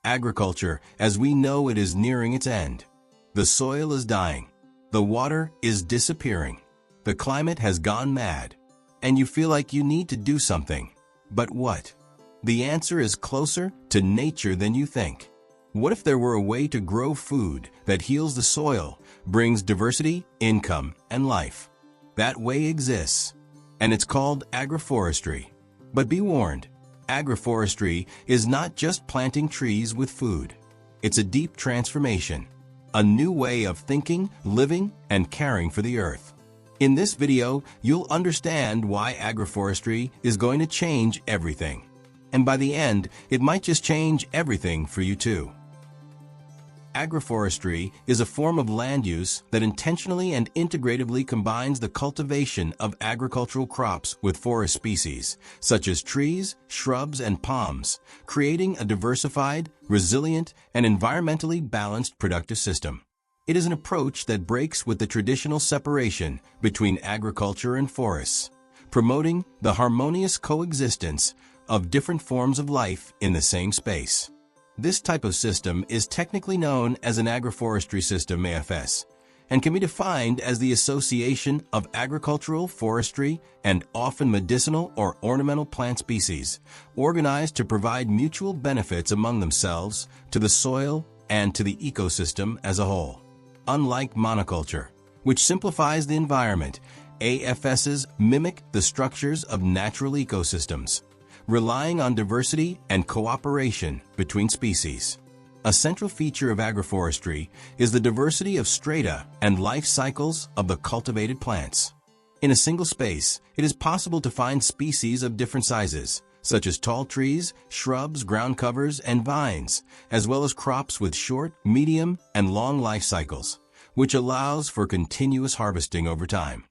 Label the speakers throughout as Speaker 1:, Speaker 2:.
Speaker 1: Agriculture, as we know it, is nearing its end. The soil is dying. The water is disappearing. The climate has gone mad. And you feel like you need to do something. But what? The answer is closer to nature than you think. What if there were a way to grow food that heals the soil, brings diversity, income, and life? That way exists, and it's called agroforestry. But be warned, agroforestry is not just planting trees with food. It's a deep transformation, a new way of thinking, living, and caring for the earth. In this video, you'll understand why agroforestry is going to change everything. And by the end, it might just change everything for you too. Agroforestry is a form of land use that intentionally and integratively combines the cultivation of agricultural crops with forest species, such as trees, shrubs, and palms, creating a diversified, resilient, and environmentally balanced productive system. It is an approach that breaks with the traditional separation between agriculture and forests, promoting the harmonious coexistence of different forms of life in the same space. This type of system is technically known as an agroforestry system (AFS) and can be defined as the association of agricultural, forestry, and often medicinal or ornamental plant species organized to provide mutual benefits among themselves, to the soil, and to the ecosystem as a whole. Unlike monoculture, which simplifies the environment, AFSs mimic the structures of natural ecosystems, relying on diversity and cooperation between species. A central feature of agroforestry is the diversity of strata and life cycles of the cultivated plants. In a single space, it is possible to find species of different sizes, such as tall trees, shrubs, ground covers, and vines, as well as crops with short, medium, and long life cycles, which allows for continuous harvesting over time.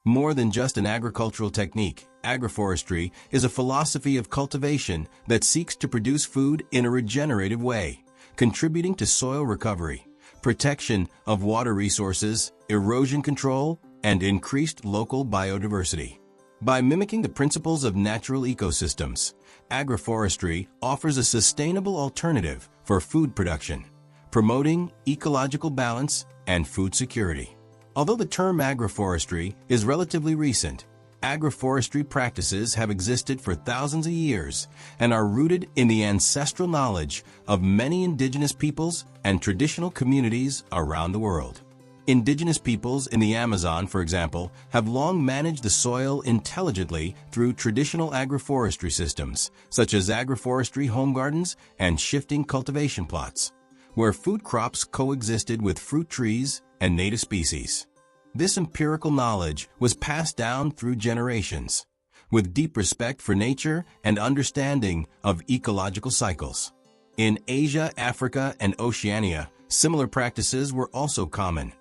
Speaker 1: More than just an agricultural technique, agroforestry is a philosophy of cultivation that seeks to produce food in a regenerative way, contributing to soil recovery, protection of water resources, erosion control, and increased local biodiversity. By mimicking the principles of natural ecosystems, agroforestry offers a sustainable alternative for food production, promoting ecological balance and food security. Although the term agroforestry is relatively recent, agroforestry practices have existed for thousands of years and are rooted in the ancestral knowledge of many indigenous peoples and traditional communities around the world. Indigenous peoples in the Amazon, for example, have long managed the soil intelligently through traditional agroforestry systems, such as agroforestry home gardens and shifting cultivation plots, where food crops coexisted with fruit trees and native species. This empirical knowledge was passed down through generations, with deep respect for nature and understanding of ecological cycles. In Asia, Africa, and Oceania, similar practices were also common,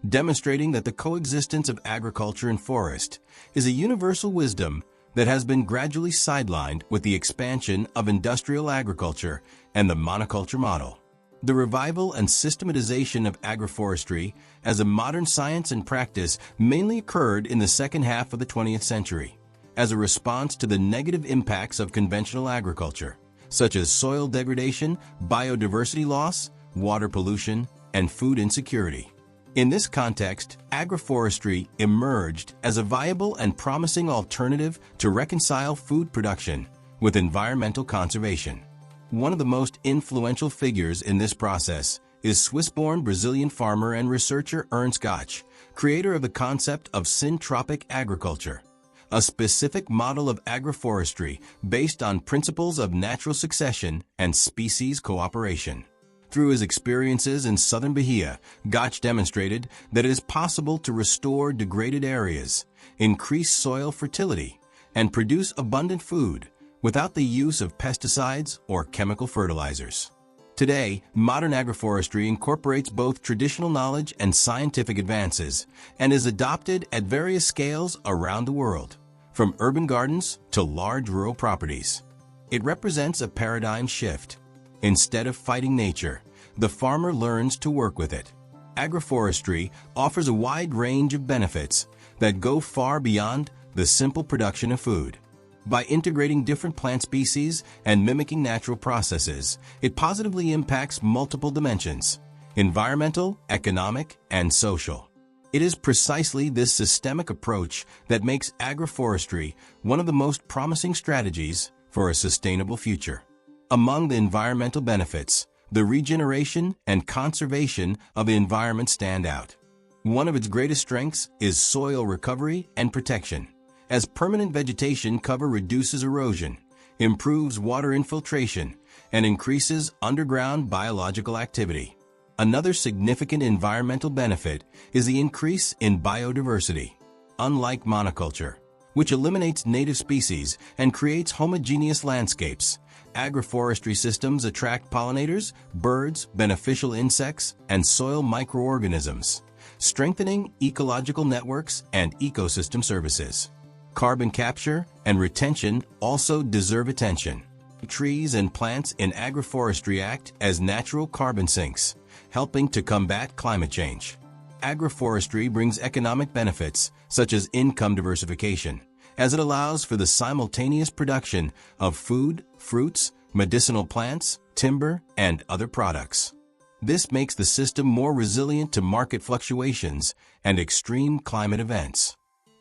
Speaker 1: demonstrating that the coexistence of agriculture and forest is a universal wisdom that has been gradually sidelined with the expansion of industrial agriculture and the monoculture model. The revival and systematization of agroforestry as a modern science and practice mainly occurred in the second half of the 20th century as a response to the negative impacts of conventional agriculture, such as soil degradation, biodiversity loss, water pollution, and food insecurity. In this context, agroforestry emerged as a viable and promising alternative to reconcile food production with environmental conservation. One of the most influential figures in this process is Swiss-born Brazilian farmer and researcher Ernst Gotch, creator of the concept of syntropic agriculture, a specific model of agroforestry based on principles of natural succession and species cooperation. Through his experiences in southern Bahia, Gotch demonstrated that it is possible to restore degraded areas, increase soil fertility, and produce abundant food without the use of pesticides or chemical fertilizers. Today, modern agroforestry incorporates both traditional knowledge and scientific advances and is adopted at various scales around the world, from urban gardens to large rural properties. It represents a paradigm shift. Instead of fighting nature, the farmer learns to work with it. Agroforestry offers a wide range of benefits that go far beyond the simple production of food. By integrating different plant species and mimicking natural processes, it positively impacts multiple dimensions: environmental, economic, and social. It is precisely this systemic approach that makes agroforestry one of the most promising strategies for a sustainable future. Among the environmental benefits, the regeneration and conservation of the environment stand out. One of its greatest strengths is soil recovery and protection, as permanent vegetation cover reduces erosion, improves water infiltration, and increases underground biological activity. Another significant environmental benefit is the increase in biodiversity. Unlike monoculture, which eliminates native species and creates homogeneous landscapes, agroforestry systems attract pollinators, birds, beneficial insects, and soil microorganisms, strengthening ecological networks and ecosystem services. Carbon capture and retention also deserve attention. Trees and plants in agroforestry act as natural carbon sinks, helping to combat climate change. Agroforestry brings economic benefits, such as income diversification, as it allows for the simultaneous production of food, fruits, medicinal plants, timber, and other products. This makes the system more resilient to market fluctuations and extreme climate events.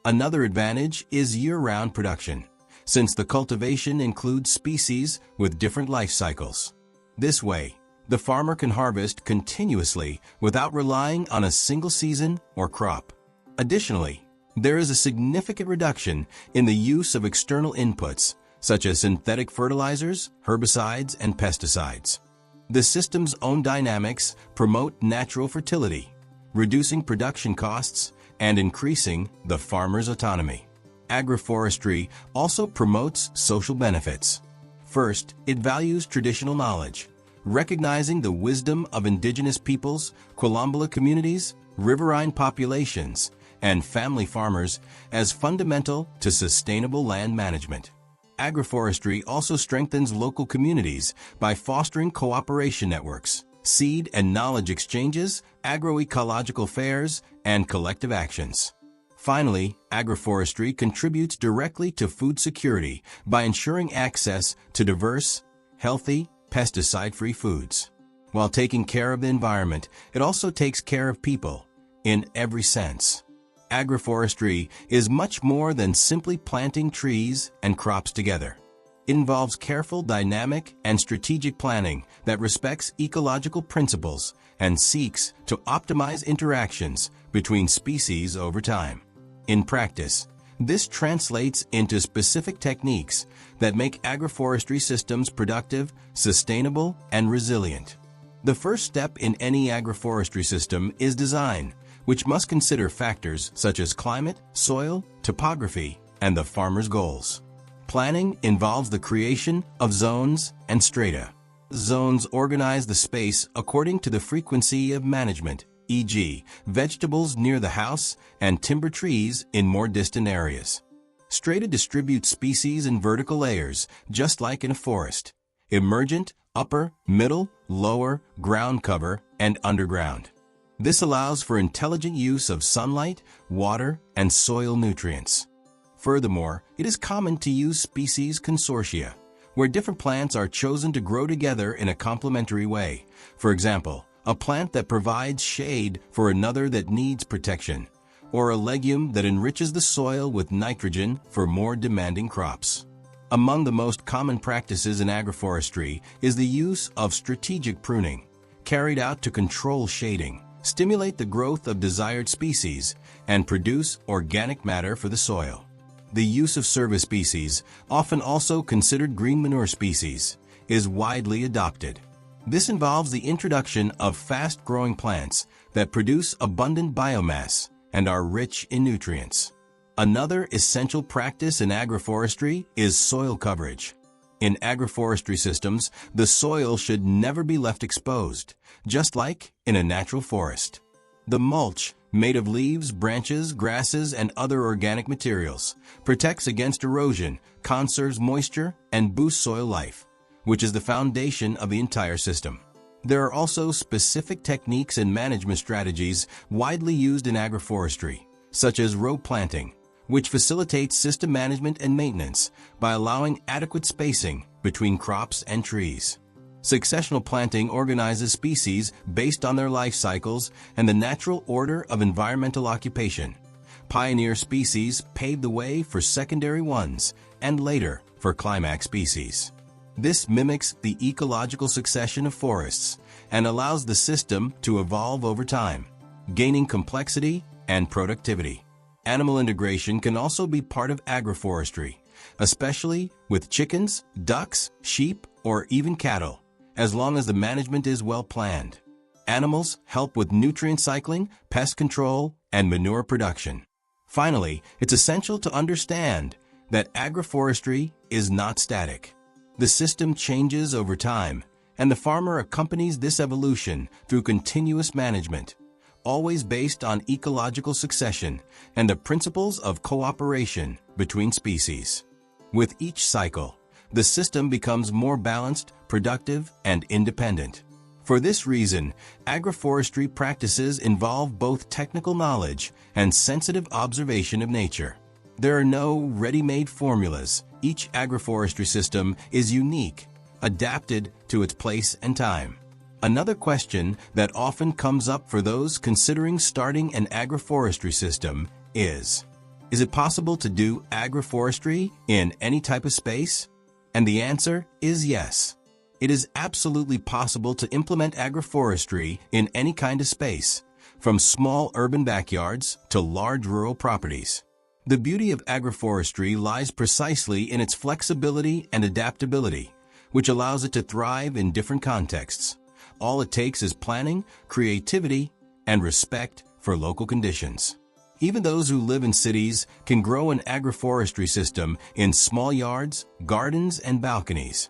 Speaker 1: Another advantage is year-round production, since the cultivation includes species with different life cycles. This way, the farmer can harvest continuously without relying on a single season or crop. Additionally, there is a significant reduction in the use of external inputs, such as synthetic fertilizers, herbicides, and pesticides. The system's own dynamics promote natural fertility, reducing production costs and increasing the farmer's autonomy. Agroforestry also promotes social benefits. First, it values traditional knowledge, recognizing the wisdom of indigenous peoples, Quilambala communities, riverine populations, and family farmers as fundamental to sustainable land management. Agroforestry also strengthens local communities by fostering cooperation networks, seed and knowledge exchanges, agroecological fairs, and collective actions. Finally, agroforestry contributes directly to food security by ensuring access to diverse, healthy, pesticide-free foods. While taking care of the environment, it also takes care of people in every sense. Agroforestry is much more than simply planting trees and crops together. It involves careful, dynamic, and strategic planning that respects ecological principles and seeks to optimize interactions between species over time. In practice, this translates into specific techniques that make agroforestry systems productive, sustainable, and resilient. The first step in any agroforestry system is design, which must consider factors such as climate, soil, topography, and the farmer's goals. Planning involves the creation of zones and strata. Zones organize the space according to the frequency of management, e.g., vegetables near the house and timber trees in more distant areas. Strata distribute species in vertical layers, just like in a forest: emergent, upper, middle, lower, ground cover, and underground. This allows for intelligent use of sunlight, water, and soil nutrients. Furthermore, it is common to use species consortia, where different plants are chosen to grow together in a complementary way. For example, a plant that provides shade for another that needs protection, or a legume that enriches the soil with nitrogen for more demanding crops. Among the most common practices in agroforestry is the use of strategic pruning, carried out to control shading, stimulate the growth of desired species, and produce organic matter for the soil. The use of service species, often also considered green manure species, is widely adopted. This involves the introduction of fast-growing plants that produce abundant biomass and are rich in nutrients. Another essential practice in agroforestry is soil coverage. In agroforestry systems, the soil should never be left exposed, just like in a natural forest. The mulch, made of leaves, branches, grasses, and other organic materials, protects against erosion, conserves moisture, and boosts soil life, which is the foundation of the entire system. There are also specific techniques and management strategies widely used in agroforestry, such as row planting, which facilitates system management and maintenance by allowing adequate spacing between crops and trees. Successional planting organizes species based on their life cycles and the natural order of environmental occupation. Pioneer species pave the way for secondary ones and later for climax species. This mimics the ecological succession of forests and allows the system to evolve over time, gaining complexity and productivity. Animal integration can also be part of agroforestry, especially with chickens, ducks, sheep, or even cattle, as long as the management is well planned. Animals help with nutrient cycling, pest control, and manure production. Finally, it's essential to understand that agroforestry is not static. The system changes over time, and the farmer accompanies this evolution through continuous management, always based on ecological succession and the principles of cooperation between species. With each cycle, the system becomes more balanced, productive, and independent. For this reason, agroforestry practices involve both technical knowledge and sensitive observation of nature. There are no ready-made formulas. Each agroforestry system is unique, adapted to its place and time. Another question that often comes up for those considering starting an agroforestry system is it possible to do agroforestry in any type of space? And the answer is yes. It is absolutely possible to implement agroforestry in any kind of space, from small urban backyards to large rural properties. The beauty of agroforestry lies precisely in its flexibility and adaptability, which allows it to thrive in different contexts. All it takes is planning, creativity, and respect for local conditions. Even those who live in cities can grow an agroforestry system in small yards, gardens, and balconies.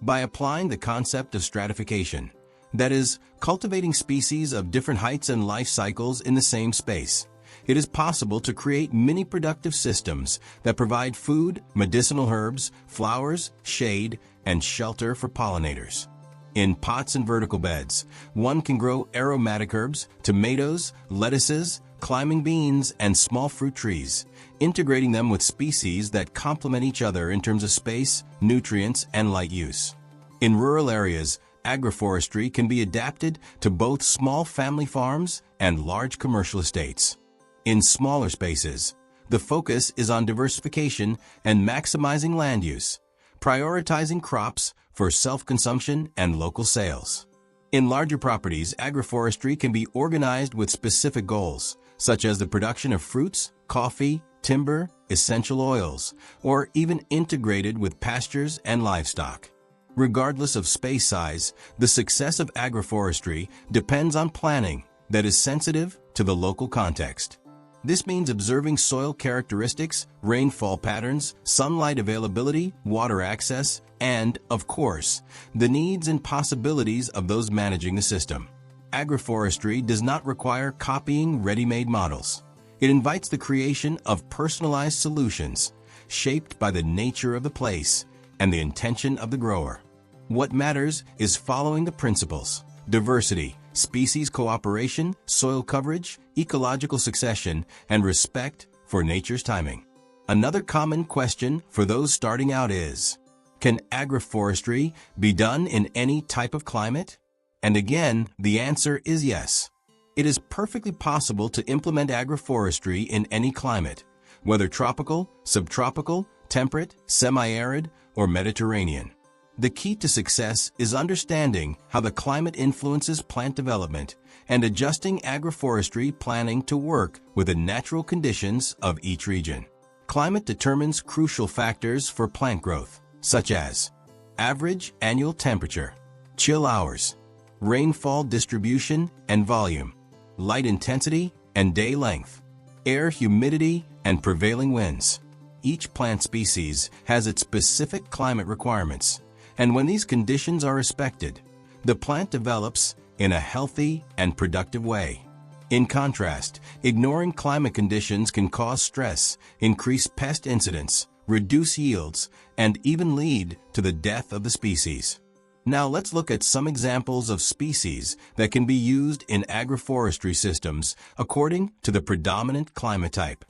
Speaker 1: By applying the concept of stratification, that is, cultivating species of different heights and life cycles in the same space, it is possible to create mini productive systems that provide food, medicinal herbs, flowers, shade, and shelter for pollinators. In pots and vertical beds, one can grow aromatic herbs, tomatoes, lettuces, climbing beans, and small fruit trees, integrating them with species that complement each other in terms of space, nutrients, and light use. In rural areas, agroforestry can be adapted to both small family farms and large commercial estates. In smaller spaces, the focus is on diversification and maximizing land use, prioritizing crops for self-consumption and local sales. In larger properties, agroforestry can be organized with specific goals, such as the production of fruits, coffee, timber, essential oils, or even integrated with pastures and livestock. Regardless of space size, the success of agroforestry depends on planning that is sensitive to the local context. This means observing soil characteristics, rainfall patterns, sunlight availability, water access, and, of course, the needs and possibilities of those managing the system. Agroforestry does not require copying ready-made models. It invites the creation of personalized solutions, shaped by the nature of the place and the intention of the grower. What matters is following the principles: diversity, species cooperation, soil coverage, ecological succession, and respect for nature's timing. Another common question for those starting out is, can agroforestry be done in any type of climate? And again, the answer is yes. It is perfectly possible to implement agroforestry in any climate, whether tropical, subtropical, temperate, semi-arid, or Mediterranean. The key to success is understanding how the climate influences plant development and adjusting agroforestry planning to work with the natural conditions of each region. Climate determines crucial factors for plant growth, such as average annual temperature, chill hours, rainfall distribution and volume, light intensity and day length, air humidity and prevailing winds. Each plant species has its specific climate requirements, and when these conditions are respected, the plant develops in a healthy and productive way. In contrast, ignoring climate conditions can cause stress, increase pest incidence, reduce yields, and even lead to the death of the species. Now let's look at some examples of species that can be used in agroforestry systems according to the predominant climate type.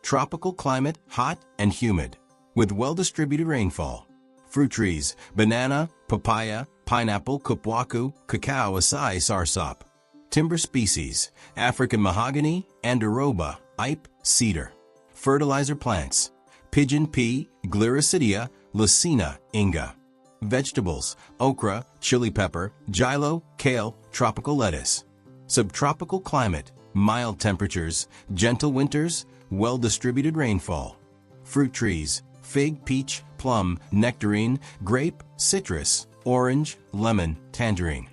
Speaker 1: tropical climate, hot and humid, with well-distributed rainfall. Fruit trees, banana, papaya, pineapple, kupwaku, cacao, acai, sarsop. Timber species, African mahogany, andiroba, ipe, cedar. Fertilizer plants, pigeon pea, gliricidia, leucaena, inga. Vegetables, okra, chili pepper, gillo, kale, tropical lettuce. Subtropical climate, mild temperatures, gentle winters, well-distributed rainfall. Fruit trees, fig, peach, plum, nectarine, grape, citrus, orange, lemon, tangerine.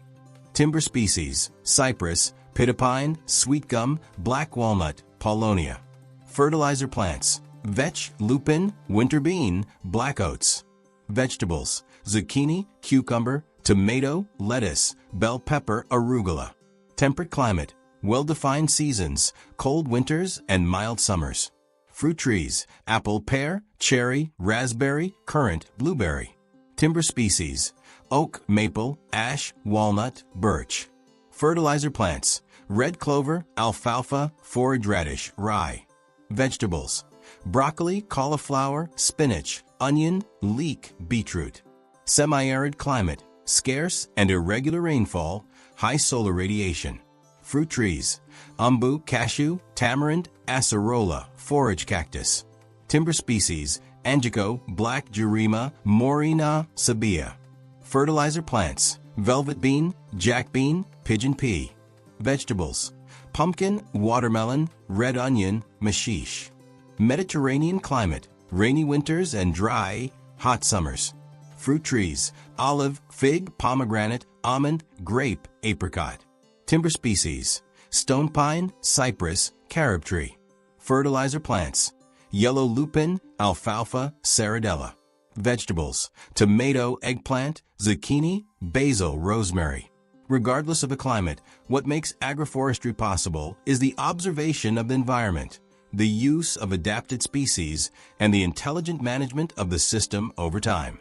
Speaker 1: Timber species, cypress, pitapine, sweet gum, black walnut, paulownia. Fertilizer plants, vetch, lupin, winter bean, black oats. Vegetables, zucchini, cucumber, tomato, lettuce, bell pepper, arugula. Temperate climate, well-defined seasons, cold winters and mild summers. Fruit trees, apple, pear, cherry, raspberry, currant, blueberry. Timber species, oak, maple, ash, walnut, birch. Fertilizer plants, red clover, alfalfa, forage radish, rye. Vegetables, broccoli, cauliflower, spinach, onion, leek, beetroot. Semi-arid climate, scarce and irregular rainfall, high solar radiation. Fruit trees, umbu, cashew, tamarind, acerola, forage cactus. Timber species, angico, black jurema, morina, sabia. Fertilizer plants, velvet bean, jack bean, pigeon pea. Vegetables, pumpkin, watermelon, red onion, mashish. Mediterranean climate, rainy winters and dry, hot summers. Fruit trees, olive, fig, pomegranate, almond, grape, apricot. Timber species, stone pine, cypress, carob tree. Fertilizer plants, yellow lupin, alfalfa, sarradella. Vegetables, tomato, eggplant, zucchini, basil, rosemary. Regardless of the climate, what makes agroforestry possible is the observation of the environment, the use of adapted species, and the intelligent management of the system over time.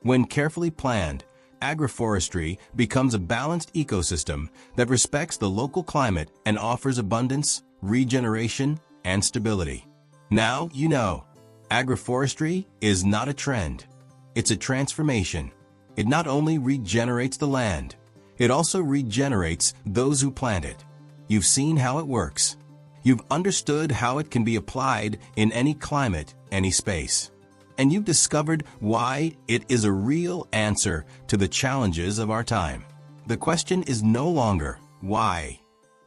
Speaker 1: When carefully planned, agroforestry becomes a balanced ecosystem that respects the local climate and offers abundance, regeneration, and stability. Now you know, agroforestry is not a trend. It's a transformation. It not only regenerates the land, it also regenerates those who plant it. You've seen how it works. You've understood how it can be applied in any climate, any space. And you've discovered why it is a real answer to the challenges of our time. The question is no longer why.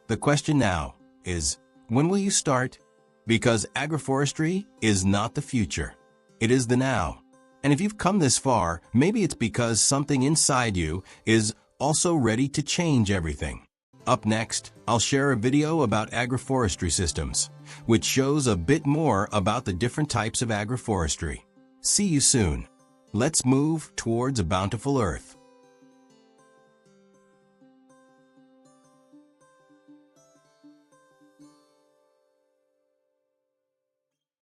Speaker 1: The question now is, when will you start? Because agroforestry is not the future. It is the now. And if you've come this far, maybe it's because something inside you is also ready to change everything. Up next, I'll share a video about agroforestry systems, which shows a bit more about the different types of agroforestry. See you soon. Let's move towards a bountiful earth.